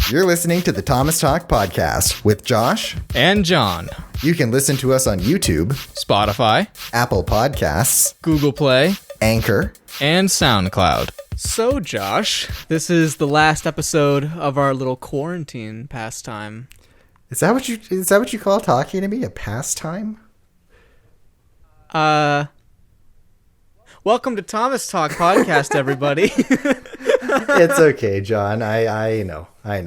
You're listening to the Thomas Talk Podcast with Josh and John. You can listen to us on YouTube, Spotify, Apple Podcasts, Google Play, Anchor, and SoundCloud. So, Josh, this is the last episode of our little quarantine pastime. Is that what you call talking to me? A pastime? Welcome to Thomas Talk Podcast, everybody. It's okay, John. I know. I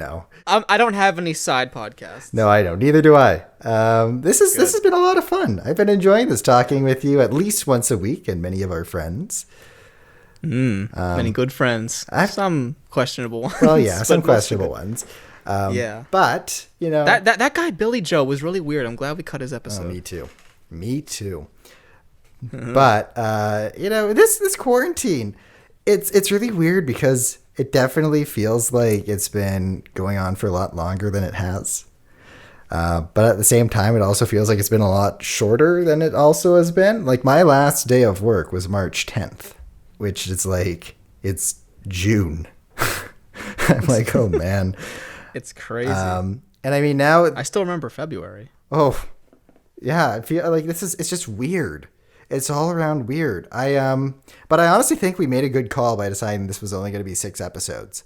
don't have any side podcasts. No, I don't. Neither do I. This has been a lot of fun. I've been enjoying this, talking with you at least once a week and many of our friends. Many good friends. Some questionable ones. Well, yeah, some questionable ones. Yeah. But, you know. That guy, Billy Joe, was really weird. I'm glad we cut his episode. Oh, me too. But, you know, this quarantine, it's really weird because it definitely feels like it's been going on for a lot longer than it has. But at the same time, it also feels like it's been a lot shorter than it also has been. Like, my last day of work was March 10th, which is like, it's June. I'm like, oh, man. It's crazy. And I mean, now... I still remember February. Oh, yeah. I feel like it's just weird. It's all around weird. But I honestly think we made a good call by deciding this was only going to be 6 episodes,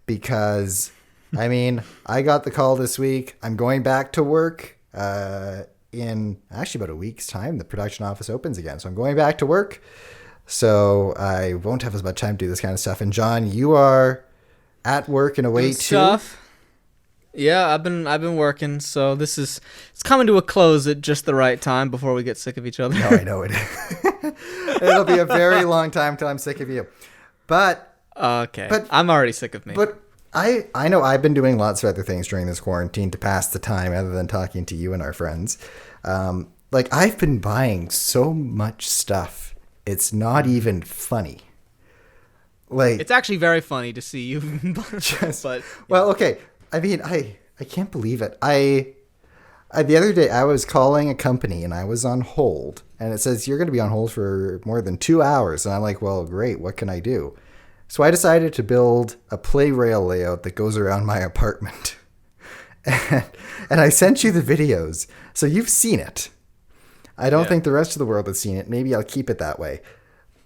because, I mean, I got the call this week. I'm going back to work in actually about a week's time. The production office opens again, so I'm going back to work. So I won't have as much time to do this kind of stuff. And John, you are at work in a way too. Yeah, I've been working, so it's coming to a close at just the right time before we get sick of each other. No, I know it. It'll be a very long time till I'm sick of you. But okay, but I'm already sick of me. But I know I've been doing lots of other things during this quarantine to pass the time, other than talking to you and our friends. Like, I've been buying so much stuff. It's not even funny. Like, it's actually very funny to see you. Well, okay. I mean, I can't believe it. I the other day I was calling a company and I was on hold, and it says you're going to be on hold for more than 2 hours. And I'm like, well, great. What can I do? So I decided to build a play rail layout that goes around my apartment. And I sent you the videos. So you've seen it. I don't think the rest of the world has seen it. Maybe I'll keep it that way.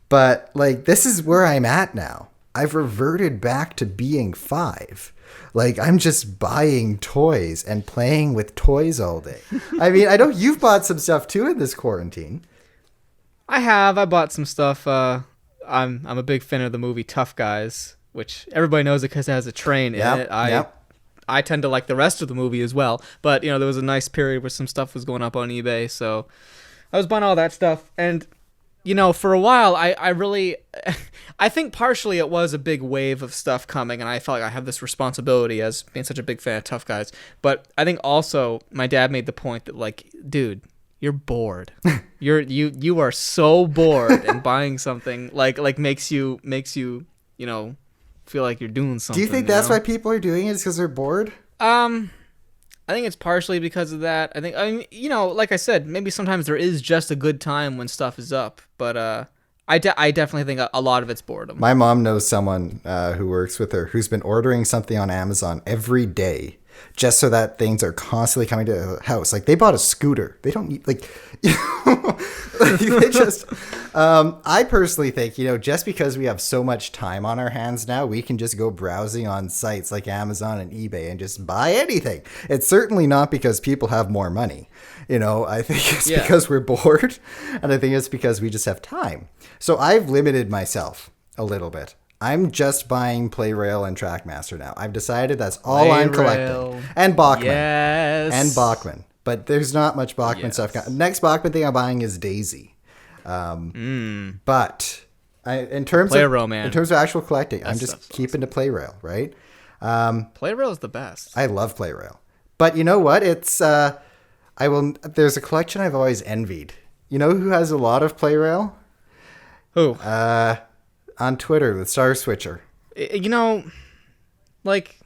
But, like, this is where I'm at now. I've reverted back to being 5. Like, I'm just buying toys and playing with toys all day. I mean, I know you've bought some stuff too in this quarantine. I bought some stuff. I'm a big fan of the movie Tough Guys, which everybody knows it because it has a train in it. I tend to like the rest of the movie as well. But, you know, there was a nice period where some stuff was going up on eBay, so I was buying all that stuff. And, you know, for a while, I think partially it was a big wave of stuff coming, and I felt like I have this responsibility as being such a big fan of Tough Guys. But I think also my dad made the point that, like, dude, you're bored. You are so bored, and buying something like makes you you know, feel like you're doing something. Do you think that's why people are doing it? Is because they're bored? I think it's partially because of that. I mean, you know, like I said, maybe sometimes there is just a good time when stuff is up. But I definitely think a lot of it's boredom. My mom knows someone who works with her who's been ordering something on Amazon every day just so that things are constantly coming to the house. Like, they bought a scooter. They don't need, like, you know, they just... I personally think, you know, just because we have so much time on our hands now, we can just go browsing on sites like Amazon and eBay and just buy anything. It's certainly not because people have more money. You know, I think it's because we're bored, and I think it's because we just have time. So I've limited myself a little bit. I'm just buying Playrail and Trackmaster now. I've decided that's all I'm collecting. And Bachman. Yes. And Bachman. But there's not much Bachman stuff. Next Bachman thing I'm buying is Daisy. But in terms of actual collecting, I'm just keeping to Playrail, right? Playrail is the best. I love Playrail. But you know what? It's there's a collection I've always envied. You know who has a lot of Playrail? Who? On Twitter, TheStarSwitcher. You know, like,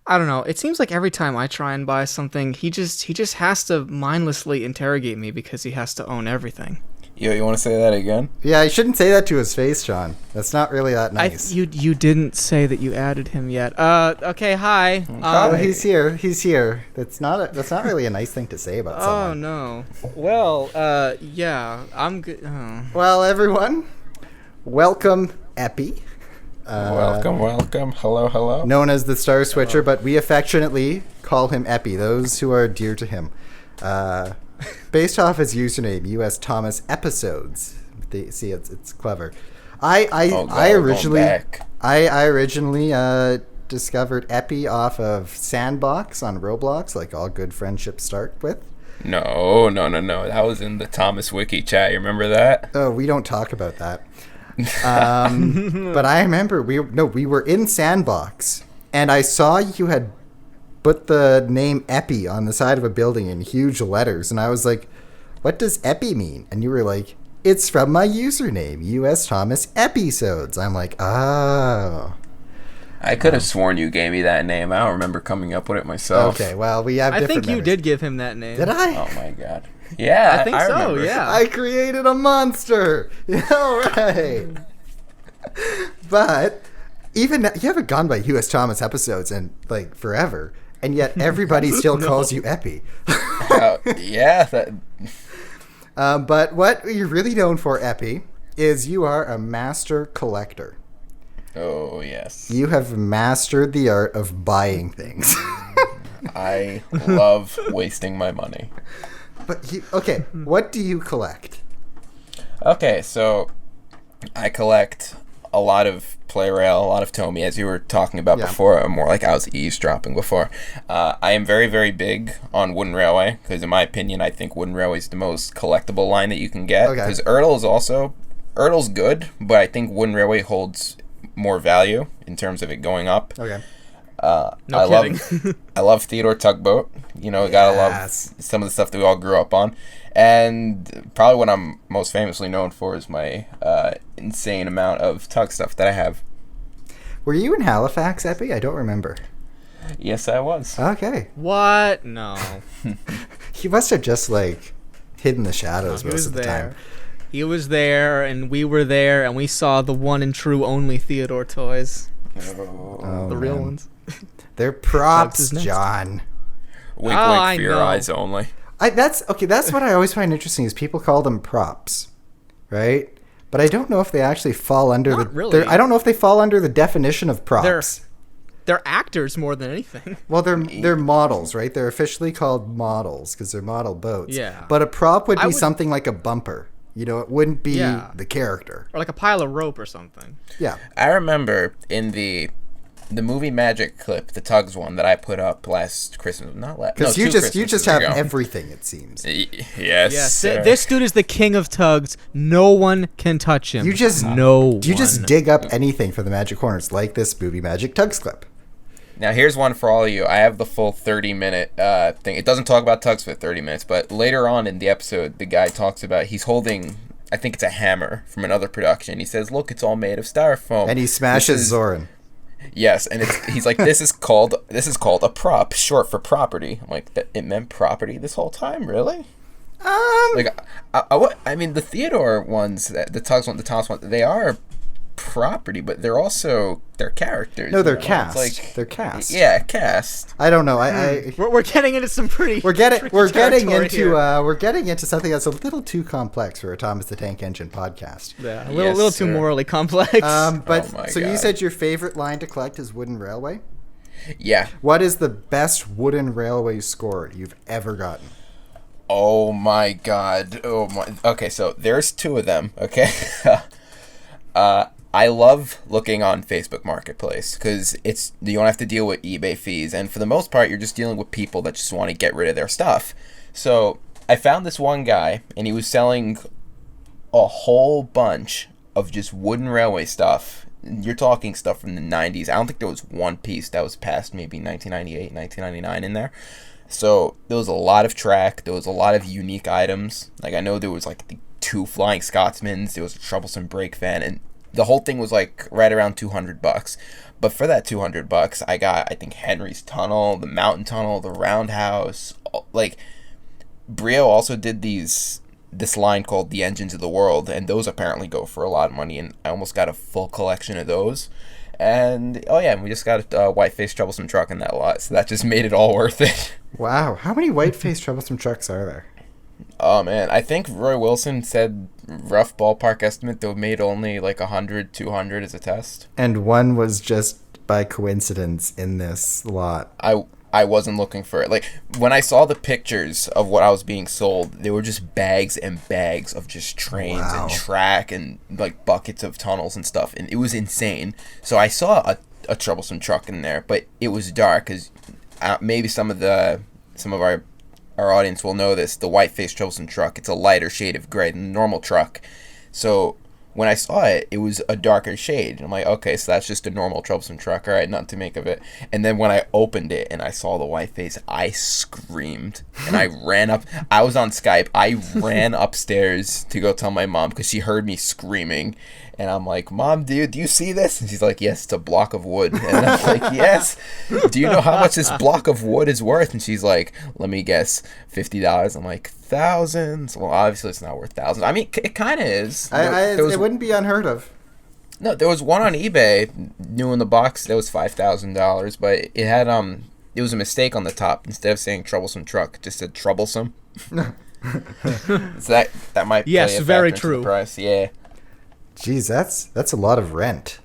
I don't know. It seems like every time I try and buy something, he just has to mindlessly interrogate me because he has to own everything. You want to say that again? Yeah, you shouldn't say that to his face, John. That's not really that nice. You didn't say that you added him yet. Okay, hi. Oh, he's here. He's here. That's not really a nice thing to say about someone. Oh no. Well, yeah, I'm good. Oh. Well, everyone, welcome, Epi. Welcome. Hello. Known as the TheStarSwitcher, but we affectionately call him Epi. Those who are dear to him. Based off his username, U.S. Thomas Episodes. See, it's clever. I originally discovered Epi off of Sandbox on Roblox, like all good friendships start with. No. That was in the Thomas Wiki chat. You remember that? Oh, we don't talk about that. But I remember we were in Sandbox, and I saw you had put the name Epi on the side of a building in huge letters, and I was like, what does Epi mean? And you were like, it's from my username, U.S. Thomas Episodes. I'm like, oh. I could have sworn you gave me that name. I don't remember coming up with it myself. Okay, well, we have different I think you memories. did give him that name. Did I? Oh my god. Yeah, I think so, remember. yeah. I created a monster. All right. But even you haven't gone by U.S. Thomas Episodes in like forever, and yet everybody still calls you Epi. Yeah. But what you're really known for, Epi, is you are a master collector. Oh, yes. You have mastered the art of buying things. I love wasting my money. But okay, what do you collect? Okay, so I collect a lot of Play-Rail, a lot of Tomy, as you were talking about before, or more like I was eavesdropping before. I am very, very big on Wooden Railway, because in my opinion, I think Wooden Railway is the most collectible line that you can get. Because Ertl's good, but I think Wooden Railway holds more value in terms of it going up. Okay. No kidding. I love Theodore Tugboat. You know, gotta love some of the stuff that we all grew up on. And probably what I'm most famously known for is my insane amount of Tug stuff that I have. Were you in Halifax, Epi? I don't remember. Yes, I was. Okay. What? No. He must have just like hidden the shadows most of the time. He was there, and we were there, and we saw the one and true only Theodore toys. The real ones. They're props, John. Wink for your eyes only. That's what I always find interesting is people call them props, right? But I don't know if they actually fall under I don't know if they fall under the definition of props. They're actors more than anything. Well, they're models, right? They're officially called models because they're model boats. Yeah. But a prop would be something like a bumper. You know, it wouldn't be the character. Or like a pile of rope or something. Yeah. I remember in the movie Magic clip, the Tugs one that I put up last Christmas. Because you just have everything, it seems. Yes. This dude is the king of Tugs. No one can touch him. You just dig up anything for the Magic Corners, like this movie Magic Tugs clip. Now, here's one for all of you. I have the full 30-minute thing. It doesn't talk about Tugs for 30 minutes, but later on in the episode, the guy talks about he's holding, I think it's a hammer from another production. He says, look, it's all made of styrofoam. And he smashes Zoran. Yes, and he's like, this is called a prop, short for property. I'm like, it meant property this whole time, really? I mean, the Theodore ones, the Tugs one, the Thomas one, they are property, but they're characters. No, they're cast. They're cast. Yeah, cast. I don't know. We're getting into some pretty. We're getting into something that's a little too complex for a Thomas the Tank Engine podcast. Yeah, a little too morally complex. But you said your favorite line to collect is Wooden Railway. Yeah. What is the best Wooden Railway score you've ever gotten? Oh my god. Oh my. Okay, so there's two of them. Okay. I love looking on Facebook Marketplace because you don't have to deal with eBay fees, and for the most part, you're just dealing with people that just want to get rid of their stuff. So I found this one guy, and he was selling a whole bunch of just Wooden Railway stuff. You're talking stuff from the 90s. I don't think there was one piece that was past maybe 1998, 1999 in there. So there was a lot of track. There was a lot of unique items. Like I know there was like the 2 Flying Scotsmans. There was a troublesome brake fan, and the whole thing was like right around $200. But for that $200, I got, I think, Henry's Tunnel, the Mountain Tunnel, the Roundhouse. Like, Brio also did these this line called The Engines of the World, and those apparently go for a lot of money, and I almost got a full collection of those. And we just got a white-faced troublesome truck in that lot, so that just made it all worth it. Wow, how many white-faced troublesome trucks are there? Oh man, I think Roy Wilson said, rough ballpark estimate, they made only like 100, 200 as a test. And one was just by coincidence in this lot. I wasn't looking for it. Like, when I saw the pictures of what I was being sold, they were just bags and bags of just trains and track and like buckets of tunnels and stuff, and it was insane. So I saw a troublesome truck in there, but it was dark, because maybe some of our audience will know this. The white-faced troublesome truck, it's a lighter shade of gray than the normal truck. So when I saw it, it was a darker shade. And I'm like, okay, so that's just a normal troublesome truck. All right, nothing to make of it. And then when I opened it and I saw the white face, I screamed. And I ran up. I was on Skype. I ran upstairs to go tell my mom, because she heard me screaming. And I'm like, Mom, do you see this? And she's like, yes, it's a block of wood. And I'm like, yes. Do you know how much this block of wood is worth? And she's like, let me guess, $50. I'm like, thousands? Well, obviously it's not worth thousands. I mean, it kind of is. It wouldn't be unheard of. No, there was one on eBay, new in the box, that was $5,000, but it had it was a mistake on the top. Instead of saying troublesome truck, it just said troublesome. So that might play a very factor true. into the price. Yeah. Jeez, that's a lot of rent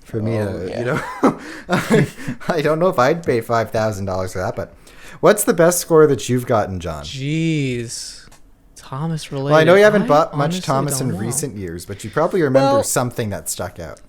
for me to, I don't know if I'd pay $5,000 for that, but what's the best score that you've gotten, John? Jeez. Thomas related. Well, I know you haven't bought much Thomas in recent years, but you probably remember something that stuck out.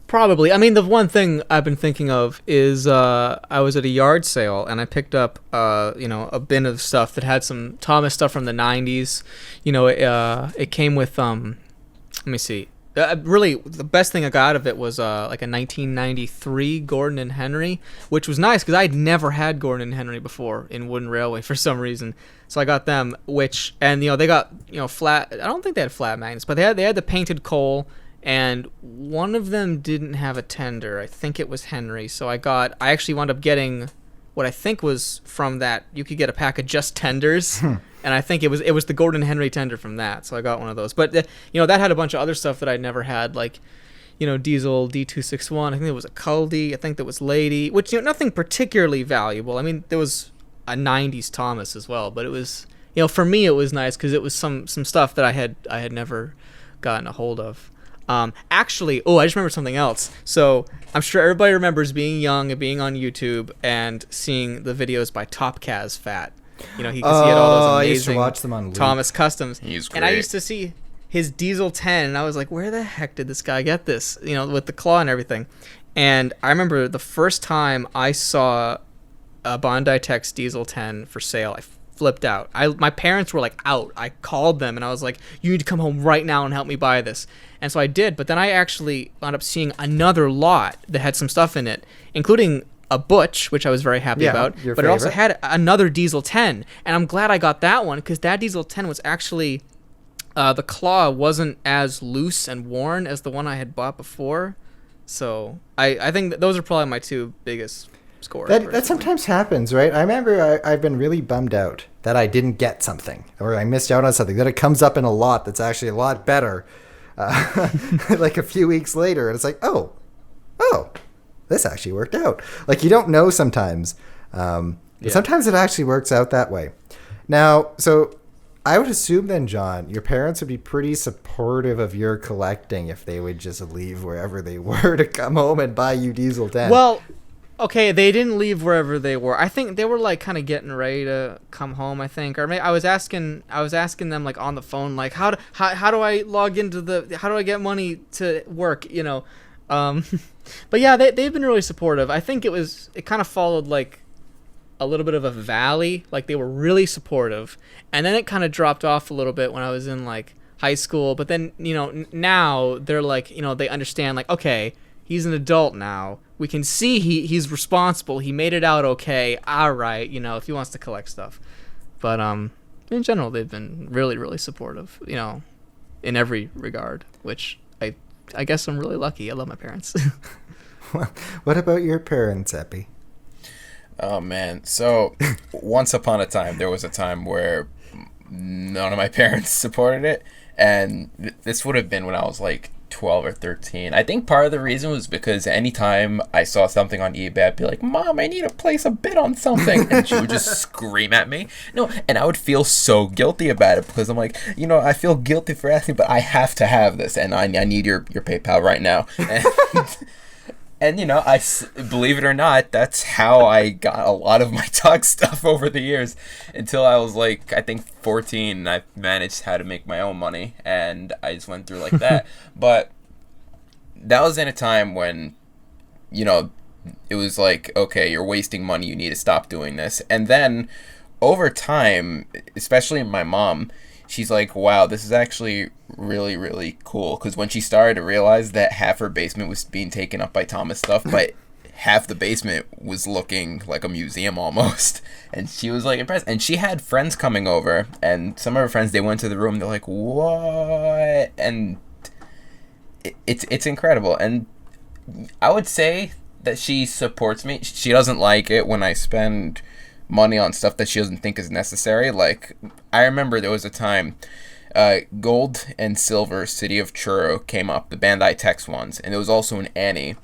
Probably. I mean, the one thing I've been thinking of is I was at a yard sale and I picked up a bin of stuff that had some Thomas stuff from the 90s. It came with let me see. Really, the best thing I got out of it was like a 1993 Gordon and Henry, which was nice because I'd never had Gordon and Henry before in Wooden Railway for some reason. So I got them, and they got flat. I don't think they had flat magnets, but they had the painted coal, and one of them didn't have a tender. I think it was Henry. So I actually wound up getting what I think was from that. You could get a pack of just tenders. And I think it was the Gordon Henry tender from that, so I got one of those. But that had a bunch of other stuff that I'd never had, like diesel D261. I think there was a Culdy. I think there was Lady, which nothing particularly valuable. I mean, there was a 90s Thomas as well, but it was for me it was nice because it was some stuff that I had never gotten a hold of. Actually, I just remembered something else. So I'm sure everybody remembers being young and being on YouTube and seeing the videos by Top Kaz Fat. He had all those amazing I used to watch them on Thomas customs. He's great. And I used to see his Diesel 10, and I was like, where the heck did this guy get this? With the claw and everything. And I remember the first time I saw a Bondi Tex Diesel 10 for sale, I flipped out. My parents were like out. I called them, and I was like, you need to come home right now and help me buy this. And so I did, but then I actually wound up seeing another lot that had some stuff in it, including a Butch, which I was very happy about, but favorite. It also had another Diesel 10, and I'm glad I got that one because that Diesel 10 was actually the claw wasn't as loose and worn as the one I had bought before. So I think that those are probably my two biggest scores. That sometimes happens, right? I remember I've been really bummed out that I didn't get something or I missed out on something, that it comes up in a lot that's actually a lot better like a few weeks later, and it's like, oh, this actually worked out. Like, you don't know sometimes. Sometimes it actually works out that way. Now, so I would assume then, John, your parents would be pretty supportive of your collecting if they would just leave wherever they were to come home and buy you Diesel 10. Well, okay, they didn't leave wherever they were. I think they were like kind of getting ready to come home, I think. Or maybe I was asking them like on the phone, like how do I log into how do I get money to work, But yeah, they've been really supportive. I think it kind of followed like a little bit of a valley. Like they were really supportive, and then it kind of dropped off a little bit when I was in like high school. But then now they're like they understand like, okay, he's an adult now. We can see he's responsible. He made it out okay. All right, if he wants to collect stuff. But in general, they've been really really supportive. In every regard, which I guess I'm really lucky. I love my parents. What about your parents, Epi? Oh, man. So, once upon a time, there was a time where none of my parents supported it. And this would have been when I was like 12 or 13. I think part of the reason was because anytime I saw something on eBay, I'd be like, Mom, I need to place a bid on something. And she would just scream at me. No, and I would feel so guilty about it because I'm like, I feel guilty for asking, but I have to have this. And I need your PayPal right now. And believe it or not, that's how I got a lot of my dog stuff over the years until I was like, I think 14, and I managed how to make my own money, and I just went through like that. But that was in a time when, it was like, okay, you're wasting money, you need to stop doing this. And then over time, especially my mom, she's like, wow, this is actually really, really cool. Because when she started to realize that half her basement was being taken up by Thomas stuff, but half the basement was looking like a museum almost. And she was like impressed. And she had friends coming over, and some of her friends, they went to the room, they're like, what? And it's incredible. And I would say that she supports me. She doesn't like it when I spend money on stuff that she doesn't think is necessary. Like, I remember there was a time Gold and Silver City of Churro came up, the Bandai Tex ones, and there was also an Annie,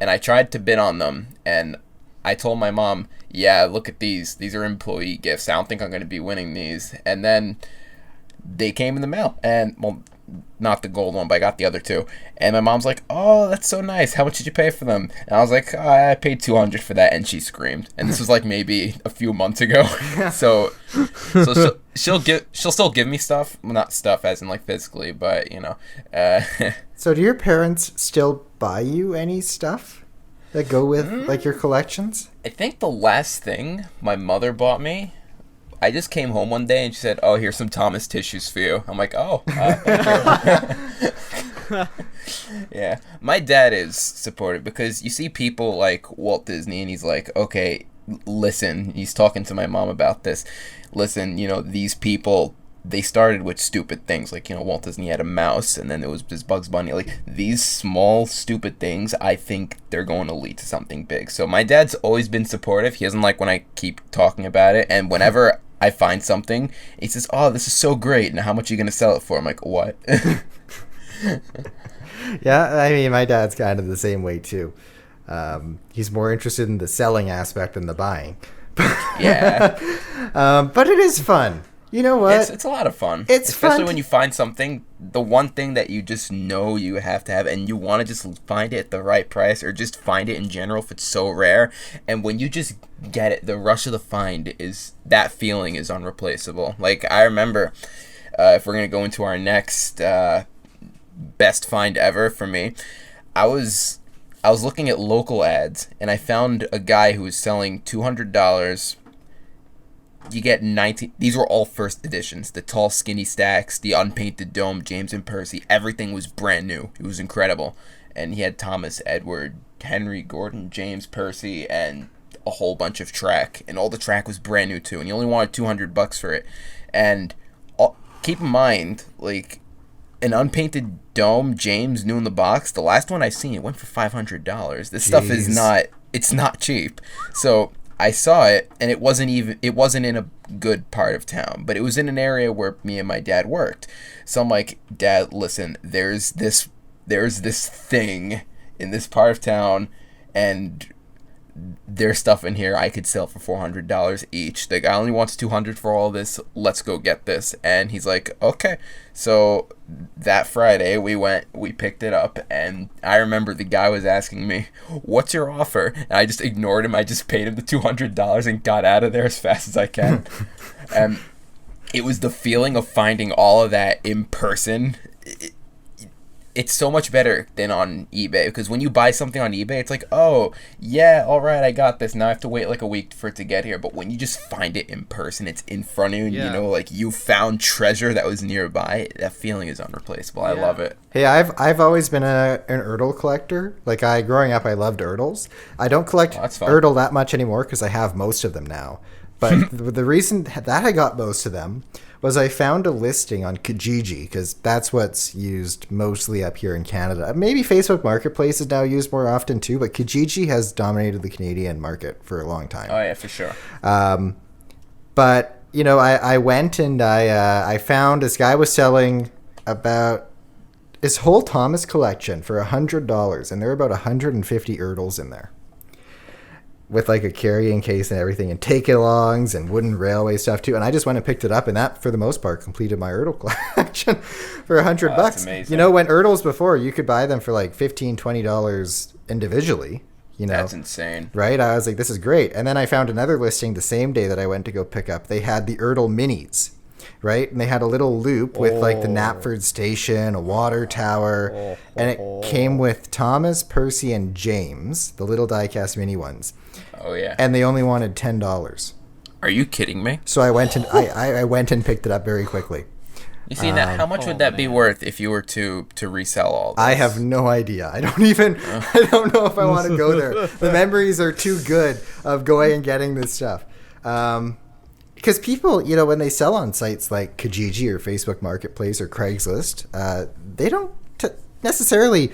and I tried to bid on them, and I told my mom, yeah, look at these are employee gifts, I don't think I'm going to be winning these. And then they came in the mail, and well, not the gold one, but I got the other two. And my mom's like, oh, that's so nice. How much did you pay for them? And I was like, oh, I paid $200 for that. And she screamed. And this was like maybe a few months ago. so she'll still give me stuff. Well, not stuff as in like physically, but So do your parents still buy you any stuff that go with like your collections? I think the last thing my mother bought me, I just came home one day and she said, oh, here's some Thomas tissues for you. I'm like, oh. Yeah. My dad is supportive because you see people like Walt Disney and he's like, okay, listen. He's talking to my mom about this. Listen, these people, they started with stupid things. Like, Walt Disney had a mouse and then there was this Bugs Bunny. Like, these small, stupid things, I think they're going to lead to something big. So my dad's always been supportive. He doesn't like when I keep talking about it. And whenever I find something, he says, oh, this is so great. Now, how much are you going to sell it for? I'm like, what? Yeah, I mean, my dad's kind of the same way, too. He's more interested in the selling aspect than the buying. Yeah. But it is fun. You know what? It's a lot of fun. It's especially fun when you find something, the one thing that you just know you have to have, and you want to just find it at the right price, or just find it in general if it's so rare. And when you just get it, the rush of the find that feeling is unreplaceable. Like, I remember, if we're gonna go into our next best find ever for me, I was looking at local ads, and I found a guy who was selling $200. You get 19. These were all first editions. The tall, skinny stacks, the unpainted dome, James and Percy. Everything was brand new. It was incredible. And he had Thomas, Edward, Henry, Gordon, James, Percy, and a whole bunch of track. And all the track was brand new too. And he only wanted $200 for it. And keep in mind, like, an unpainted dome, James, new in the box. The last one I seen, it went for $500. This stuff is not. It's not cheap. So I saw it, and it wasn't in a good part of town, but it was in an area where me and my dad worked. So I'm like, Dad, listen, there's this thing in this part of town, and there's stuff in here I could sell for $400 each. The guy only wants $200 for all this. Let's go get this. And he's like, okay. So that Friday we picked it up, and I remember the guy was asking me, what's your offer? And I just ignored him. I just paid him the $200 and got out of there as fast as I can. And it was the feeling of finding all of that in person. It's so much better than on eBay, because when you buy something on eBay, it's like, oh, yeah, all right, I got this. Now I have to wait like a week for it to get here. But when you just find it in person, it's in front of you, like you found treasure that was nearby. That feeling is unreplaceable. I love it. Hey, I've always been an Ertl collector. Like, growing up, I loved Ertls. I don't collect Ertl that much anymore because I have most of them now. But the reason that I got most of them was I found a listing on Kijiji, because that's what's used mostly up here in Canada. Maybe Facebook Marketplace is now used more often too, but Kijiji has dominated the Canadian market for a long time. Oh yeah, for sure. But I went and I found this guy was selling about his whole Thomas collection for $100, and there were about 150 Erdls in there, with like a carrying case and everything, and take-alongs and wooden railway stuff too. And I just went and picked it up, and that, for the most part, completed my Erdl collection for $100. That's amazing. When Erdls before, you could buy them for like $15, $20 individually. That's insane. Right? I was like, this is great. And then I found another listing the same day that I went to go pick up. They had the Erdl minis, right? And they had a little loop with like the Knapford station, a water tower, and it came with Thomas, Percy, and James, the little diecast mini ones. Oh yeah. And they only wanted $10. Are you kidding me? So I went and I went and picked it up very quickly. You see, now how much would that be worth if you were to resell all this? I have no idea. I don't know if I want to go there. The memories are too good of going and getting this stuff. Because people, when they sell on sites like Kijiji or Facebook Marketplace or Craigslist, they don't necessarily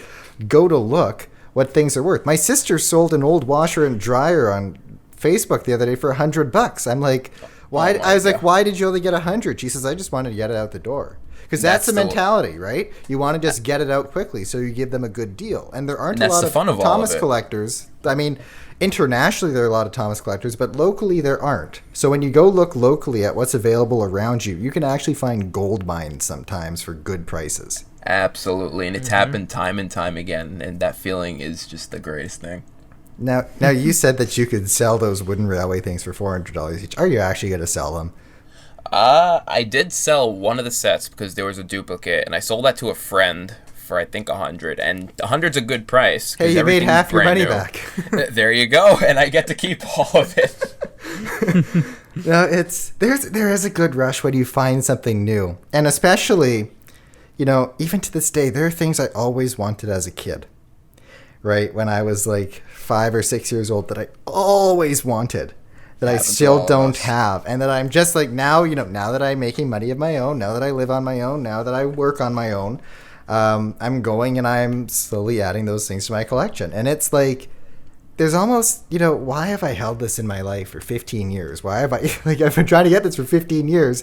go to look what things are worth. My sister sold an old washer and dryer on Facebook the other day for $100. I'm like, why? I was like, why did you only get 100? She says, I just wanted to get it out the door. Because that's the mentality, right? You want to just get it out quickly, so you give them a good deal. And there aren't a lot of Thomas collectors. I mean, internationally there are a lot of Thomas collectors, but locally there aren't. So when you go look locally at what's available around you, you can actually find gold mines sometimes for good prices. Absolutely, and it's happened time and time again, and that feeling is just the greatest thing. Now you said that you could sell those wooden railway things for $400 each. Are you actually going to sell them? I did sell one of the sets because there was a duplicate, and I sold that to a friend for I think $100, and $100's a good price. Hey, you made half your money back. There you go, and I get to keep all of it. No, there is a good rush when you find something new, and especially, even to this day, there are things I always wanted as a kid. Right, when I was like 5 or 6 years old, that I always wanted, that I still don't have, and that I'm just like now that I'm making money of my own, now that I live on my own, now that I work on my own, I'm going and I'm slowly adding those things to my collection. And it's like, there's almost, why have I held this in my life for 15 years? Why have I've been trying to get this for 15 years,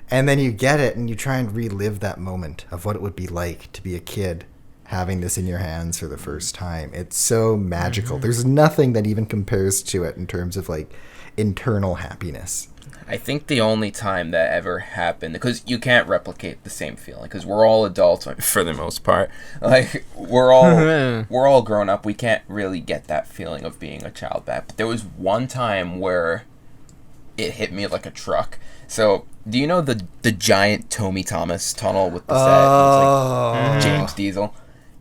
and then you get it and you try and relive that moment of what it would be like to be a kid having this in your hands for the first time. It's so magical. There's nothing that even compares to it in terms of like internal happiness. I think the only time that ever happened, because you can't replicate the same feeling, because we're all adults for the most part. Like we're all grown up. We can't really get that feeling of being a child back. But there was one time where it hit me like a truck. So do you know the giant Tommy Thomas tunnel with the set? It was like James Diesel.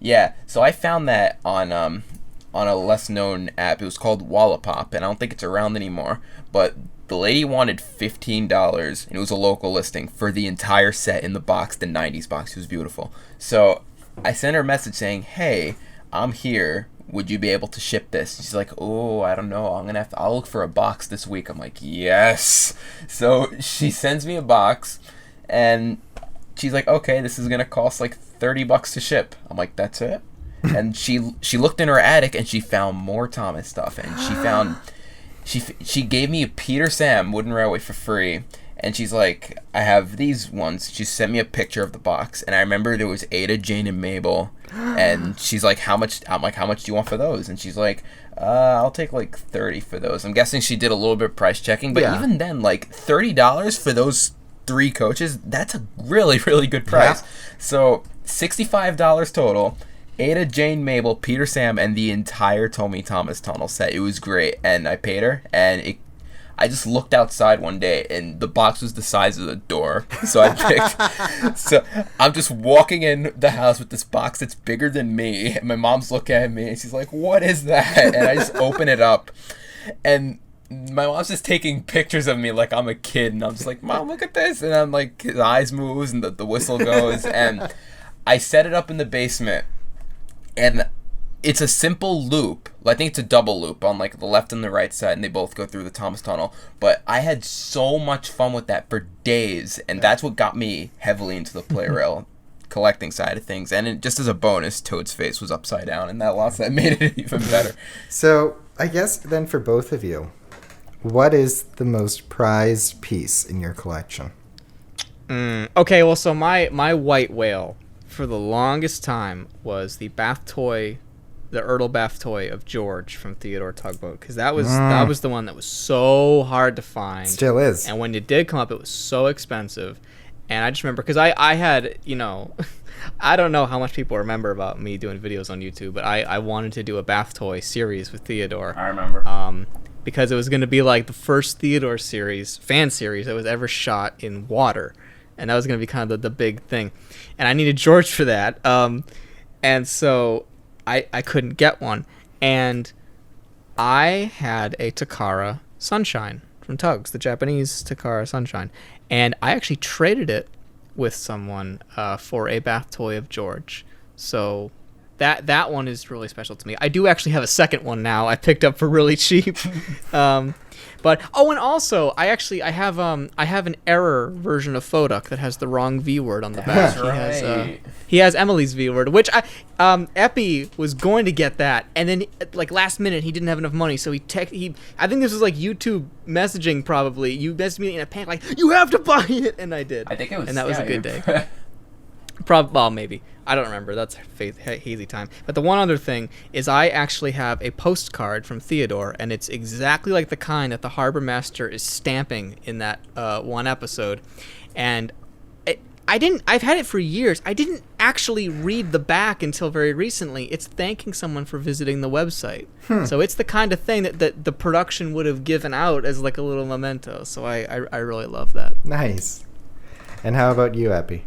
Yeah, so I found that on a less known app. It was called Wallapop, and I don't think it's around anymore. But the lady wanted $15, and it was a local listing for the entire set in the box, the 90s box. It was beautiful. So I sent her a message saying, "Hey, I'm here. Would you be able to ship this?" She's like, "Oh, I don't know. I'll look for a box this week." I'm like, "Yes." So she sends me a box, and she's like, "Okay, this is gonna cost like $30 to ship." I'm like, "That's it?" And she looked in her attic and she found more Thomas stuff, and she gave me a Peter Sam wooden railway for free, and she's like, "I have these ones." She sent me a picture of the box, and I remember there was Ada, Jane, and Mabel, and she's like, "How much?" I'm like, "How much do you want for those?" And she's like, "I'll take like 30 for those." I'm guessing she did a little bit of price checking, but even then, like $30 for those 3 coaches, that's a really, really good price. Yeah. So $65 total. Ada, Jane, Mabel, Peter Sam, and the entire Tommy Thomas tunnel set. It was great, and I paid her, and I just looked outside one day, and the box was the size of the door. So I picked. So I'm just walking in the house with this box that's bigger than me, and my mom's looking at me, and she's like, "What is that?" And I just open it up, and my mom's just taking pictures of me like I'm a kid, and I'm just like, "Mom, look at this," and I'm like, his eyes moves, and the whistle goes, and I set it up in the basement. And it's a simple loop. I think it's a double loop on like the left and the right side, and they both go through the Thomas tunnel. But I had so much fun with that for days, and that's what got me heavily into the play rail collecting side of things. And just as a bonus, Toad's face was upside down, and that made it even better. So I guess then for both of you, what is the most prized piece in your collection? Okay, well, so my white whale for the longest time was the bath toy, the Ertl bath toy of George from Theodore Tugboat, because that was the one that was so hard to find. Still is. And when it did come up, it was so expensive. And I just remember, because I had, I don't know how much people remember about me doing videos on YouTube, but I wanted to do a bath toy series with Theodore. I remember. Because it was going to be like the first Theodore fan series that was ever shot in water. And that was going to be kind of the big thing. And I needed George for that. And so I couldn't get one. And I had a Takara Sunshine from Tugs, the Japanese Takara Sunshine. And I actually traded it with someone for a bath toy of George. So that one is really special to me. I do actually have a second one now. I picked up for really cheap. But and also I have an error version of Foduck that has the wrong V word on the back. That's right. He has Emily's V word, which Epi was going to get that, and then like last minute he didn't have enough money, so I think this was like YouTube messaging probably. You messaged me in a panic like, you have to buy it, and I did. I think it was, and that was a good day. Well, maybe. I don't remember. That's hazy time. But the one other thing is I actually have a postcard from Theodore, and it's exactly like the kind that the Harbor Master is stamping in that one episode. And I've had it for years. I didn't actually read the back until very recently. It's thanking someone for visiting the website. So it's the kind of thing that the production would have given out as like a little memento. So I really love that. Nice. And how about you, Epi?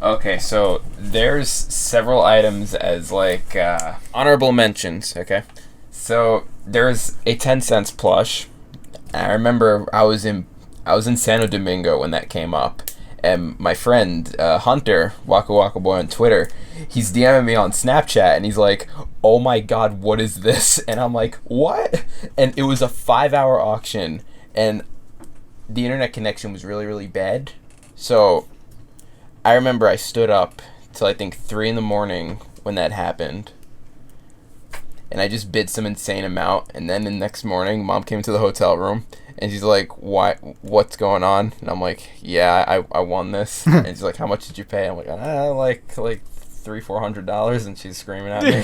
Okay, so there's several items as like honorable mentions, okay? So there's a 10 cents plush. I remember I was in Santo Domingo when that came up, and my friend Hunter, Waka Waka Boy on Twitter, he's DMing me on Snapchat, and he's like, "Oh my God, what is this?" And I'm like, "What?" And it was a 5-hour auction, and the internet connection was really, really bad. So I remember I stood up till I think 3 in the morning when that happened, and I just bid some insane amount. And then the next morning, Mom came to the hotel room, and she's like, "Why? What's going on?" And I'm like, "Yeah, I won this." And she's like, "How much did you pay?" I'm like, like $300-400. And she's screaming at me.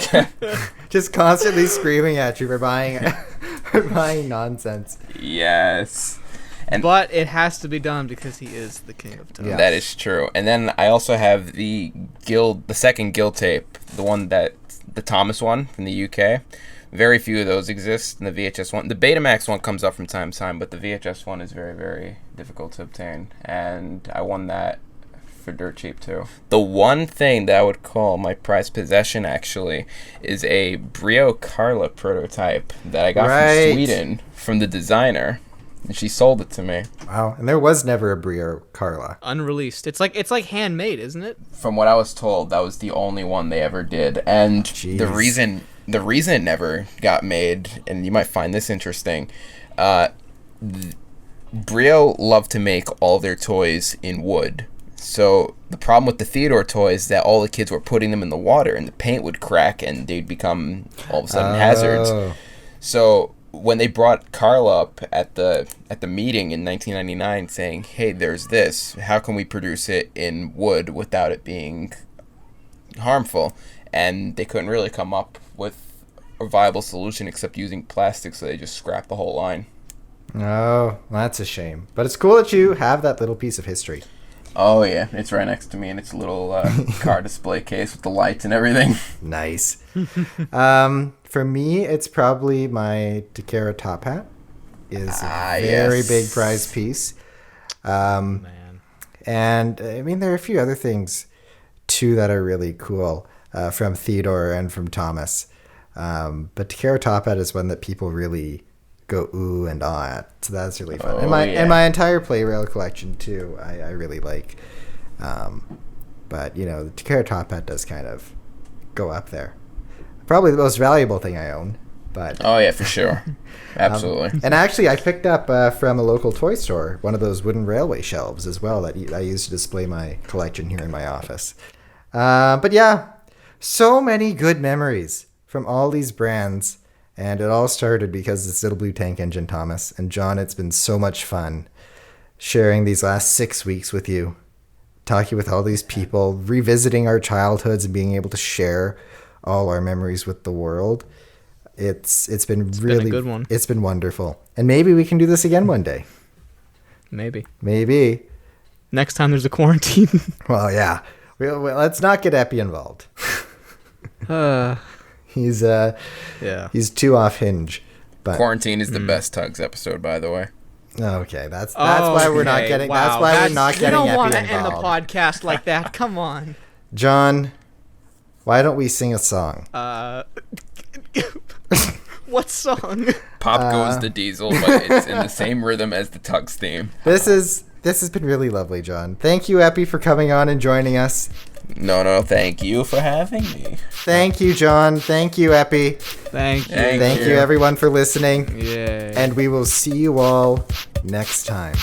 Just constantly screaming at you for buying nonsense. Yes. But it has to be done because he is the king of Tugs. Yes. That is true. And then I also have the second Guild tape, the Thomas one from the UK. Very few of those exist. And the VHS one, the Betamax one comes up from time to time, but the VHS one is very, very difficult to obtain. And I won that for dirt cheap too. The one thing that I would call my prized possession actually is a Brio Carla prototype that I got from Sweden from the designer. And she sold it to me. Wow, and there was never a Brio Carla. Unreleased. It's like handmade, isn't it? From what I was told, that was the only one they ever did. And Jeez. the reason it never got made, and you might find this interesting, Brio loved to make all their toys in wood. So the problem with the Theodore toys is that all the kids were putting them in the water, and the paint would crack, and they'd become all of a sudden hazards. So when they brought Carl up at the meeting in 1999 saying, "Hey, there's this. How can we produce it in wood without it being harmful?" And they couldn't really come up with a viable solution except using plastic, so they just scrapped the whole line. Oh, that's a shame. But it's cool that you have that little piece of history. Oh, yeah. It's right next to me, and it's a little car display case with the lights and everything. Nice. For me, it's probably my Takara top hat. Is a very big prize piece. Man. And, I mean, there are a few other things, too, that are really cool from Theodore and from Thomas. But Takara top hat is one that people really go ooh and ah at. So that's really fun. And my entire Play Rail collection, too, I really like. But, the Takara top hat does kind of go up there. Probably the most valuable thing I own. But oh, yeah, for sure. Absolutely. And actually, I picked up from a local toy store one of those wooden railway shelves as well that I use to display my collection here in my office. But yeah, so many good memories from all these brands. And it all started because it's Little Blue Tank Engine, Thomas. And John, it's been so much fun sharing these last 6 weeks with you, talking with all these people, revisiting our childhoods and being able to share all our memories with the world. It's been really been a good one. It's been wonderful. And maybe we can do this again one day. Maybe. Next time there's a quarantine. Well, yeah. Let's not get Epi involved. He's too off hinge. But Quarantine is the best Tugs episode, by the way. Okay, that's why we're not getting. Wow. That's why we're not getting Epi involved. You don't want to end the podcast like that. Come on, John. Why don't we sing a song? What song? Pop Goes the Diesel, but it's in the same rhythm as the Tugs theme. This has been really lovely, John. Thank you, Epi, for coming on and joining us. No, thank you for having me. Thank you, John. Thank you, Epi. Thank you. Thank you, everyone, for listening. Yay. And we will see you all next time.